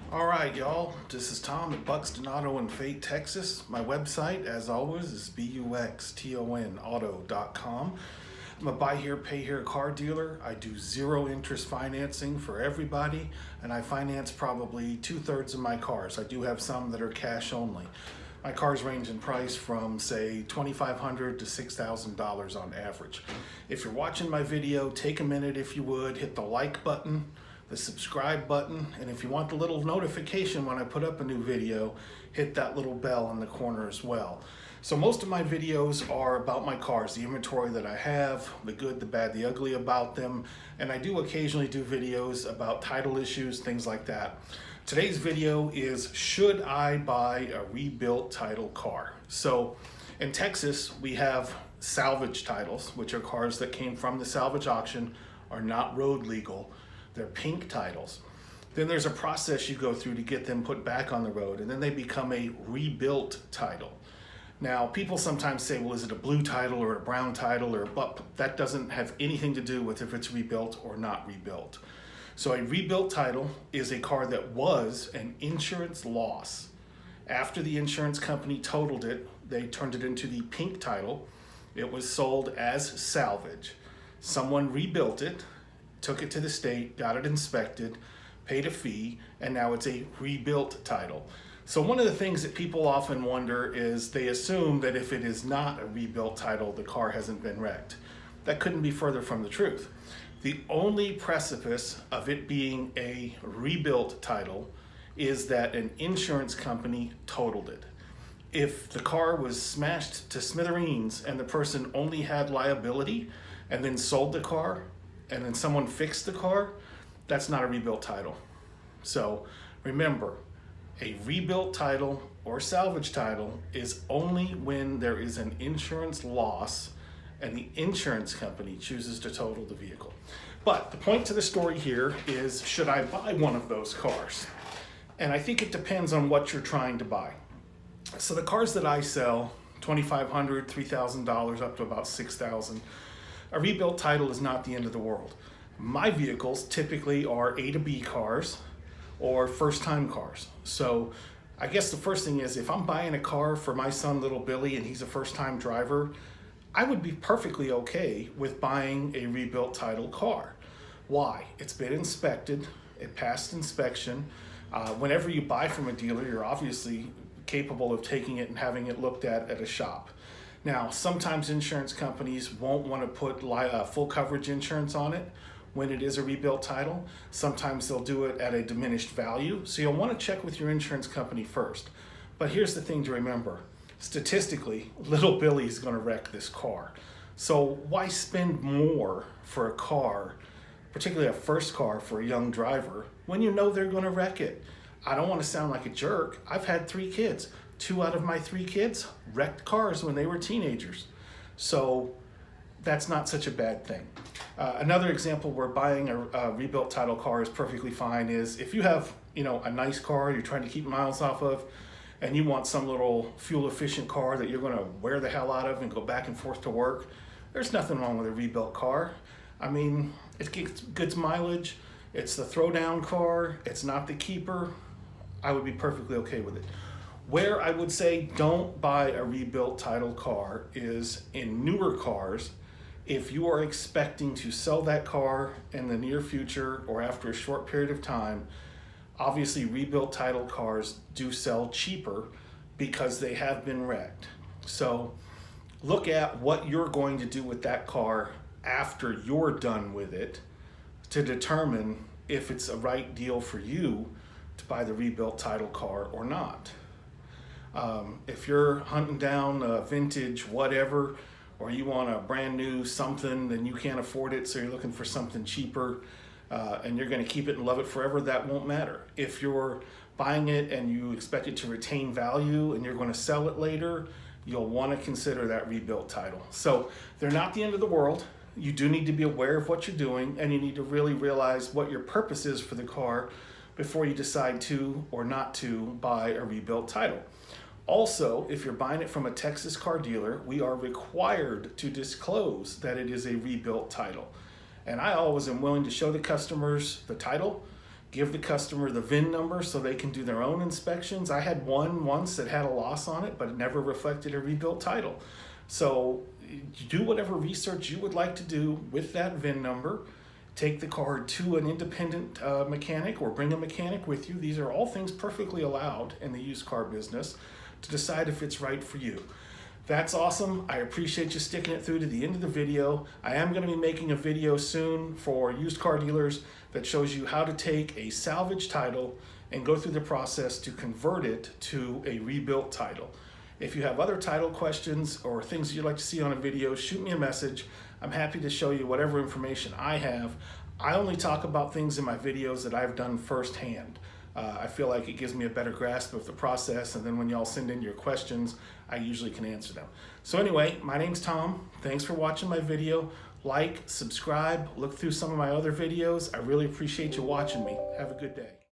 All right, y'all. This is Tom at Buxton Auto in Fate, Texas. My website, as always, is buxtonauto.com. I'm a buy here, pay here car dealer. I do zero interest financing for everybody, and I finance probably 2/3 of my cars. I do have some that are cash only. My cars range in price from, say, $2,500 to $6,000 on average. If you're watching my video, take a minute if you would, hit the like button, the subscribe button, and if you want the little notification when I put up a new video, hit that little bell in the corner as well. So most of my videos are about my cars, the inventory that I have, the good, the bad, the ugly about them, and I do occasionally do videos about title issues, things like that. Today's video is, should I buy a rebuilt title car? So in Texas, we have salvage titles, which are cars that came from the salvage auction, are not road legal. They're pink titles. Then there's a process you go through to get them put back on the road, and then they become a rebuilt title. Now, people sometimes say, well, is it a blue title or a brown title? But that doesn't have anything to do with if it's rebuilt or not rebuilt. So a rebuilt title is a car that was an insurance loss. After the insurance company totaled it, they turned it into the pink title. It was sold as salvage. Someone rebuilt it, took it to the state, got it inspected, paid a fee, and now it's a rebuilt title. So one of the things that people often wonder is they assume that if it is not a rebuilt title, the car hasn't been wrecked. That couldn't be further from the truth. The only precipice of it being a rebuilt title is that an insurance company totaled it. If the car was smashed to smithereens and the person only had liability and then sold the car, and then someone fixed the car, that's not a rebuilt title. So remember, a rebuilt title or salvage title is only when there is an insurance loss and the insurance company chooses to total the vehicle. But the point to the story here is, should I buy one of those cars? And I think it depends on what you're trying to buy. So the cars that I sell, $2,500, $3,000, up to about $6,000, a rebuilt title is not the end of the world. My vehicles typically are A to B cars or first-time cars. So I guess the first thing is, if I'm buying a car for my son, little Billy, and he's a first-time driver, I would be perfectly okay with buying a rebuilt title car. Why? It's been inspected, it passed inspection. Whenever you buy from a dealer, you're obviously capable of taking it and having it looked at a shop. Now, sometimes insurance companies won't want to put full coverage insurance on it when it is a rebuilt title. Sometimes they'll do it at a diminished value. So you'll want to check with your insurance company first. But here's the thing to remember. Statistically, little Billy's going to wreck this car. So why spend more for a car, particularly a first car for a young driver, when you know they're going to wreck it? I don't want to sound like a jerk. I've had 3 kids. 2 out of my 3 kids wrecked cars when they were teenagers. So that's not such a bad thing. Another example where buying a rebuilt title car is perfectly fine is if you have, a nice car you're trying to keep miles off of, and you want some little fuel efficient car that you're going to wear the hell out of and go back and forth to work, there's nothing wrong with a rebuilt car. I mean, it gets good mileage. It's the throwdown car. It's not the keeper. I would be perfectly okay with it. Where I would say don't buy a rebuilt title car is in newer cars. If you are expecting to sell that car in the near future or after a short period of time, obviously rebuilt title cars do sell cheaper because they have been wrecked. So look at what you're going to do with that car after you're done with it to determine if it's a right deal for you to buy the rebuilt title car or not. If you're hunting down a vintage whatever, or you want a brand new something and you can't afford it, so you're looking for something cheaper, and you're going to keep it and love it forever, that won't matter. If you're buying it and you expect it to retain value and you're going to sell it later, you'll want to consider that rebuilt title. So they're not the end of the world. You do need to be aware of what you're doing, and you need to really realize what your purpose is for the car before you decide to or not to buy a rebuilt title. Also, if you're buying it from a Texas car dealer, we are required to disclose that it is a rebuilt title. And I always am willing to show the customers the title, give the customer the VIN number so they can do their own inspections. I had one once that had a loss on it, but it never reflected a rebuilt title. So do whatever research you would like to do with that VIN number. Take the car to an independent mechanic or bring a mechanic with you. These are all things perfectly allowed in the used car business to decide if it's right for you. That's awesome. I appreciate you sticking it through to the end of the video. I am going to be making a video soon for used car dealers that shows you how to take a salvage title and go through the process to convert it to a rebuilt title. If you have other title questions or things you'd like to see on a video, shoot me a message. I'm happy to show you whatever information I have. I only talk about things in my videos that I've done firsthand. I feel like it gives me a better grasp of the process, and then when y'all send in your questions, I usually can answer them. So anyway, my name's Tom. Thanks for watching my video. Like, subscribe, look through some of my other videos. I really appreciate you watching me. Have a good day.